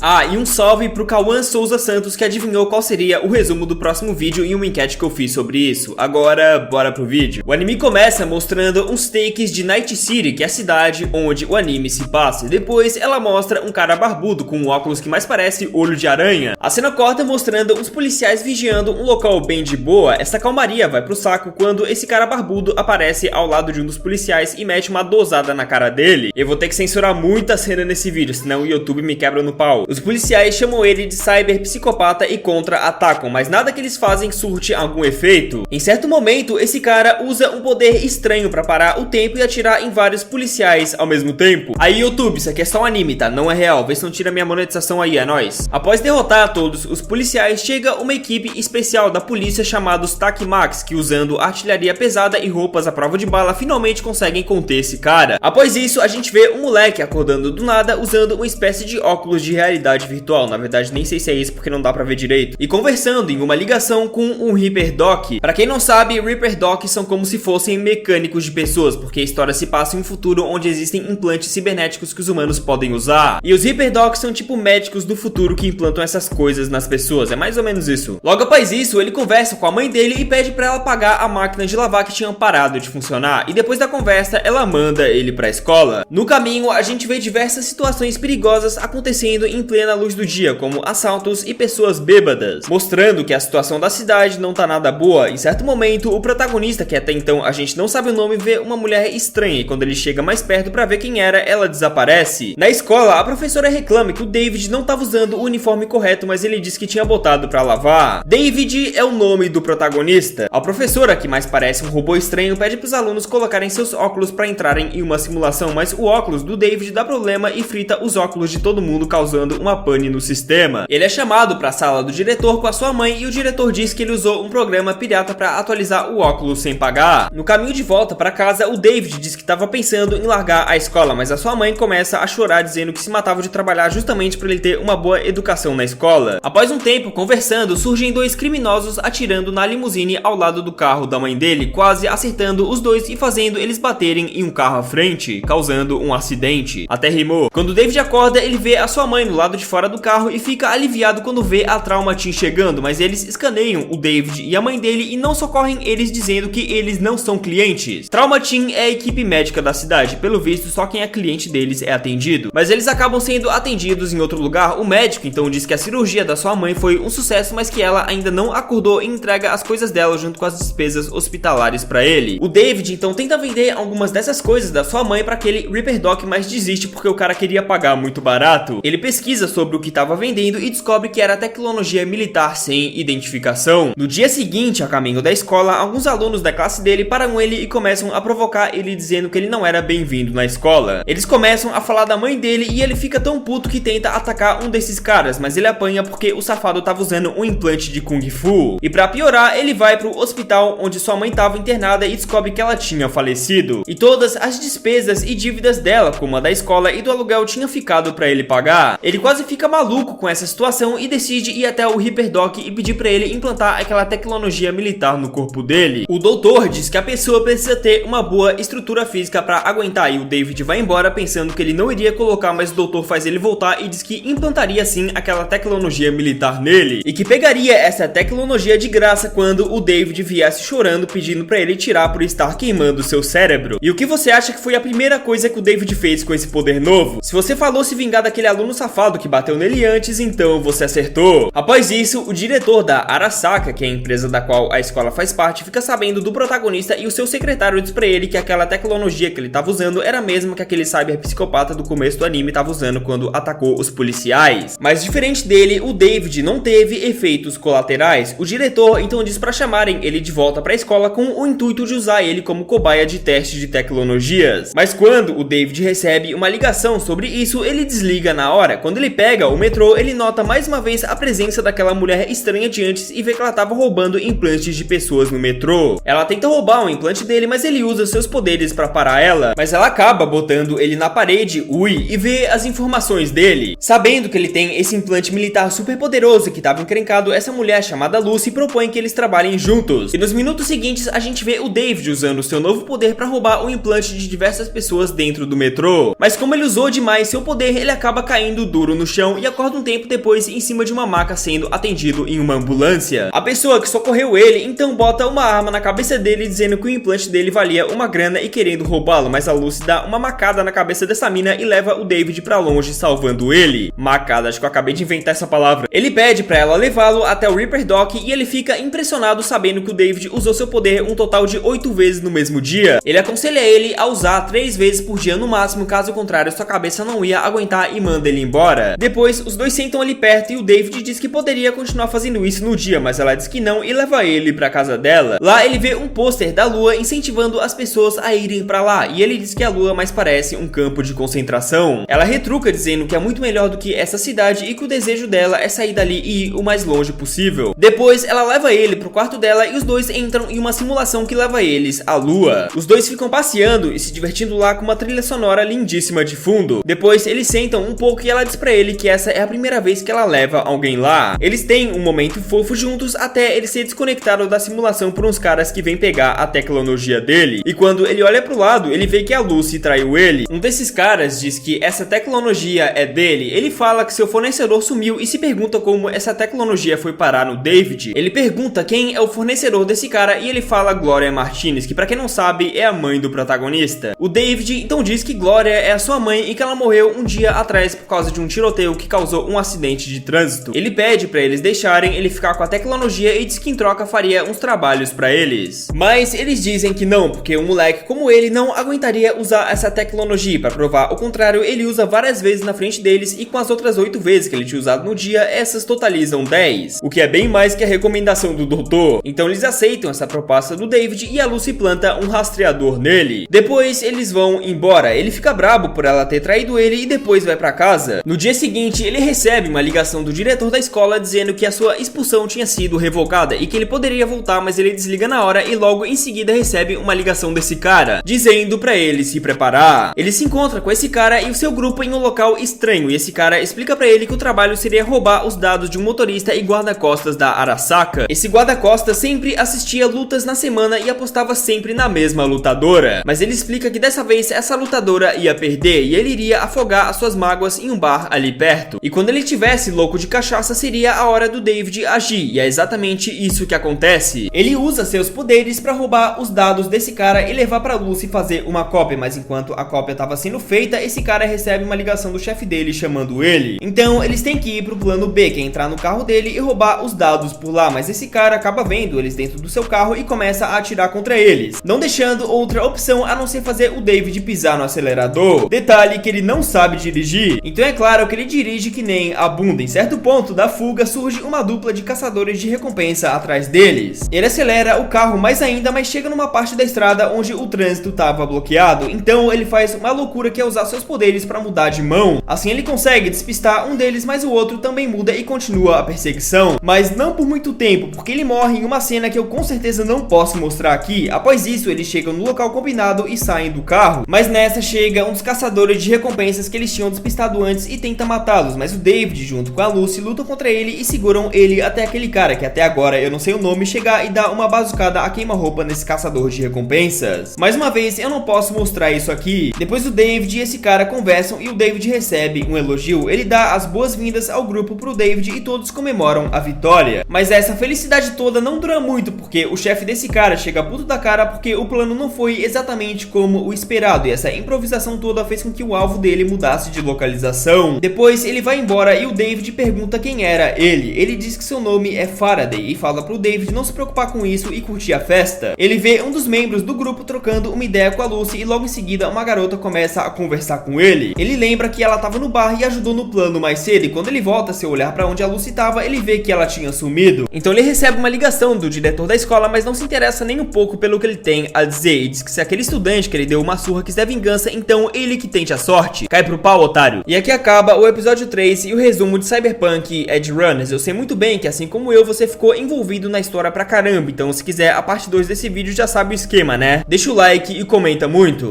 Ah, e um salve pro Cauã Souza Santos, que adivinhou qual seria o resumo do próximo vídeo em uma enquete que eu fiz sobre isso. Agora, bora pro vídeo. O anime começa mostrando uns takes de Night City, que é a cidade onde o anime se passa. Depois ela mostra um cara barbudo com um óculos que mais parece olho de aranha. A cena corta mostrando uns policiais vigiando um local bem de boa. Essa calmaria vai pro saco quando esse cara barbudo aparece ao lado de um dos policiais e mete uma dosada na cara dele. Eu vou ter que censurar muita cena nesse vídeo, senão o YouTube me quebra no pau. Os policiais chamam ele de cyber psicopata e contra-atacam, mas nada que eles fazem surte algum efeito. Em certo momento, esse cara usa um poder estranho pra parar o tempo e atirar em vários policiais ao mesmo tempo. Aí, YouTube, isso aqui é só um anime, tá? Não é real. Vê se não tira minha monetização aí, é nóis. Após derrotar todos os policiais, chega uma equipe especial da polícia chamados Takimax, que usando artilharia pesada e roupas à prova de bala, finalmente conseguem conter esse cara. Após isso, a gente vê um moleque acordando do nada usando uma espécie de óculos de realidade virtual. Na verdade, nem sei se é isso porque não dá pra ver direito. E conversando em uma ligação com um Reaper Doc. Pra quem não sabe, Reaper Doc são como se fossem mecânicos de pessoas, porque a história se passa em um futuro onde existem implantes cibernéticos que os humanos podem usar. E os Reaper Docs são tipo médicos do futuro que implantam essas coisas nas pessoas. É mais ou menos isso. Logo após isso, ele conversa com a mãe dele e pede pra ela pagar a máquina de lavar que tinha parado de funcionar. E depois da conversa, ela manda ele pra escola. No caminho, a gente vê diversas situações perigosas acontecendo em plena luz do dia, como assaltos e pessoas bêbadas, mostrando que a situação da cidade não tá nada boa. Em certo momento, o protagonista, que até então a gente não sabe o nome, vê uma mulher estranha e quando ele chega mais perto pra ver quem era, ela desaparece. Na escola, a professora reclama que o David não tava usando o uniforme correto, mas ele disse que tinha botado pra lavar. David é o nome do protagonista. A professora, que mais parece um robô estranho, pede pros alunos colocarem seus óculos pra entrarem em uma simulação, mas o óculos do David dá problema e frita os óculos de todo mundo, causando uma pane no sistema. Ele é chamado para a sala do diretor com a sua mãe e o diretor diz que ele usou um programa pirata para atualizar o óculos sem pagar. No caminho de volta para casa, o David diz que estava pensando em largar a escola, mas a sua mãe começa a chorar dizendo que se matava de trabalhar justamente para ele ter uma boa educação na escola. Após um tempo conversando, surgem dois criminosos atirando na limusine ao lado do carro da mãe dele, quase acertando os dois e fazendo eles baterem em um carro à frente, causando um acidente. Até rimou. Quando o David acorda, ele vê a sua mãe no lado de fora do carro e fica aliviado quando vê a Trauma Team chegando, mas eles escaneiam o David e a mãe dele e não socorrem eles, dizendo que eles não são clientes. Trauma Team é a equipe médica da cidade, pelo visto só quem é cliente deles é atendido, mas eles acabam sendo atendidos em outro lugar. O médico então diz que a cirurgia da sua mãe foi um sucesso, mas que ela ainda não acordou e entrega as coisas dela junto com as despesas hospitalares pra ele. O David então tenta vender algumas dessas coisas da sua mãe pra aquele Reaper Doc, mas desiste porque o cara queria pagar muito barato. Ele pesquisa sobre o que estava vendendo e descobre que era tecnologia militar sem identificação. No dia seguinte, a caminho da escola, alguns alunos da classe dele param ele e começam a provocar ele, dizendo que ele não era bem-vindo na escola. Eles começam a falar da mãe dele e ele fica tão puto que tenta atacar um desses caras, mas ele apanha porque o safado tava usando um implante de Kung Fu. E pra piorar, ele vai pro hospital onde sua mãe tava internada e descobre que ela tinha falecido. E todas as despesas e dívidas dela, como a da escola e do aluguel, tinha ficado pra ele pagar. Ele quase fica maluco com essa situação e decide ir até o Reaper Doc e pedir pra ele implantar aquela tecnologia militar no corpo dele. O doutor diz que a pessoa precisa ter uma boa estrutura física pra aguentar, e o David vai embora pensando que ele não iria colocar, mas o doutor faz ele voltar e diz que implantaria sim aquela tecnologia militar nele e que pegaria essa tecnologia de graça quando o David viesse chorando pedindo pra ele tirar por estar queimando seu cérebro. E o que você acha que foi a primeira coisa que o David fez com esse poder novo? Se você falou se vingar daquele aluno safado que bateu nele antes, então você acertou. Após isso, o diretor da Arasaka, que é a empresa da qual a escola faz parte, fica sabendo do protagonista e o seu secretário diz pra ele que aquela tecnologia que ele tava usando era a mesma que aquele cyber psicopata do começo do anime tava usando quando atacou os policiais. Mas diferente dele, o David não teve efeitos colaterais. O diretor então diz pra chamarem ele de volta pra escola com o intuito de usar ele como cobaia de teste de tecnologias. Mas quando o David recebe uma ligação sobre isso, ele desliga na hora. Quando ele pega o metrô, ele nota mais uma vez a presença daquela mulher estranha de antes e vê que ela tava roubando implantes de pessoas no metrô. Ela tenta roubar um implante dele, mas ele usa seus poderes pra parar ela, mas ela acaba botando ele na parede, e vê as informações dele. Sabendo que ele tem esse implante militar super poderoso que tava encrencado, essa mulher chamada Lucy propõe que eles trabalhem juntos. E nos minutos seguintes, a gente vê o David usando seu novo poder pra roubar o implante de diversas pessoas dentro do metrô. Mas como ele usou demais seu poder, ele acaba caindo duro escuro no chão e acorda um tempo depois em cima de uma maca sendo atendido em uma ambulância. A pessoa que socorreu ele então bota uma arma na cabeça dele dizendo que o implante dele valia uma grana e querendo roubá-lo, mas a Lucy dá uma macada na cabeça dessa mina e leva o David pra longe, salvando ele. Macada, acho que eu acabei de inventar essa palavra. Ele pede pra ela levá-lo até o Reaper Dock e ele fica impressionado sabendo que o David usou seu poder um total de 8 vezes no mesmo dia. Ele aconselha ele a usar 3 vezes por dia no máximo, caso contrário sua cabeça não ia aguentar, e manda ele embora. Depois, os dois sentam ali perto e o David diz que poderia continuar fazendo isso no dia, mas ela diz que não e leva ele pra casa dela. Lá ele vê um pôster da lua incentivando as pessoas a irem pra lá, e ele diz que a lua mais parece um campo de concentração. Ela retruca dizendo que é muito melhor do que essa cidade e que o desejo dela é sair dali e ir o mais longe possível. Depois ela leva ele pro quarto dela e os dois entram em uma simulação que leva eles à lua. Os dois ficam passeando e se divertindo lá com uma trilha sonora lindíssima de fundo. Depois eles sentam um pouco e ela diz pra ele que essa é a primeira vez que ela leva alguém lá. Eles têm um momento fofo juntos até ele ser desconectado da simulação por uns caras que vêm pegar a tecnologia dele. E quando ele olha pro lado, ele vê que a Lucy traiu ele. Um desses caras diz que essa tecnologia é dele. Ele fala que seu fornecedor sumiu e se pergunta como essa tecnologia foi parar no David. Ele pergunta quem é o fornecedor desse cara e ele fala Gloria Martinez, que pra quem não sabe é a mãe do protagonista. O David então diz que Gloria é a sua mãe e que ela morreu um dia atrás por causa de um tiroteio que causou um acidente de trânsito. Ele pede pra eles deixarem ele ficar com a tecnologia e diz que em troca faria uns trabalhos pra eles. Mas eles dizem que não, porque um moleque como ele não aguentaria usar essa tecnologia. Pra provar o contrário, ele usa várias vezes na frente deles e com as outras 8 vezes que ele tinha usado no dia, essas totalizam 10, o que é bem mais que a recomendação do doutor. Então eles aceitam essa proposta do David e a Lucy planta um rastreador nele. Depois eles vão embora. Ele fica brabo por ela ter traído ele e depois vai pra casa. No dia seguinte, ele recebe uma ligação do diretor da escola dizendo que a sua expulsão tinha sido revogada e que ele poderia voltar, mas ele desliga na hora e logo em seguida recebe uma ligação desse cara, dizendo pra ele se preparar. Ele se encontra com esse cara e o seu grupo em um local estranho e esse cara explica pra ele que o trabalho seria roubar os dados de um motorista e guarda-costas da Arasaka. Esse guarda-costas sempre assistia lutas na semana e apostava sempre na mesma lutadora, mas ele explica que dessa vez essa lutadora ia perder e ele iria afogar as suas mágoas em um bar ali perto. E quando ele tivesse louco de cachaça seria a hora do David agir, e é exatamente isso que acontece. Ele usa seus poderes pra roubar os dados desse cara e levar pra Lucy fazer uma cópia, mas enquanto a cópia tava sendo feita, esse cara recebe uma ligação do chefe dele chamando ele. Então eles têm que ir pro plano B, que é entrar no carro dele e roubar os dados por lá, mas esse cara acaba vendo eles dentro do seu carro e começa a atirar contra eles, não deixando outra opção a não ser fazer o David pisar no acelerador. Detalhe que ele não sabe dirigir, então é claro que ele dirige que nem a bunda. Em certo ponto da fuga surge uma dupla de caçadores de recompensa atrás deles. Ele acelera o carro mais ainda, mas chega numa parte da estrada onde o trânsito estava bloqueado, então ele faz uma loucura que é usar seus poderes para mudar de mão. Assim ele consegue despistar um deles, mas o outro também muda e continua a perseguição, mas não por muito tempo, porque ele morre em uma cena que eu com certeza não posso mostrar aqui. Após isso eles chegam no local combinado e saem do carro, mas nessa chega um dos caçadores de recompensas que eles tinham despistado antes e tenta matá-los, mas o David junto com a Lucy lutam contra ele e seguram ele até aquele cara que até agora eu não sei o nome chegar e dar uma bazucada a queima-roupa nesse caçador de recompensas. Mais uma vez eu não posso mostrar isso aqui. Depois o David e esse cara conversam e o David recebe um elogio. Ele dá as boas-vindas ao grupo pro David e todos comemoram a vitória, mas essa felicidade toda não dura muito, porque o chefe desse cara chega puto da cara porque o plano não foi exatamente como o esperado e essa improvisação toda fez com que o alvo dele mudasse de localização. Depois ele vai embora e o David pergunta quem era ele. Ele diz que seu nome é Faraday e fala pro David não se preocupar com isso e curtir a festa. Ele vê um dos membros do grupo trocando uma ideia com a Lucy e logo em seguida uma garota começa a conversar com ele. Ele lembra que ela tava no bar e ajudou no plano mais cedo, e quando ele volta seu olhar pra onde a Lucy tava, ele vê que ela tinha sumido. Então ele recebe uma ligação do diretor da escola, mas não se interessa nem um pouco pelo que ele tem a dizer, e diz que se aquele estudante que ele deu uma surra quiser vingança, então ele que tente a sorte. Cai pro pau, otário. E aqui acaba o episódio 3 e o resumo de Cyberpunk Edge Runners. Eu sei muito bem que assim como eu, você ficou envolvido na história pra caramba, então se quiser a parte 2 desse vídeo já sabe o esquema, né? Deixa o like e comenta muito.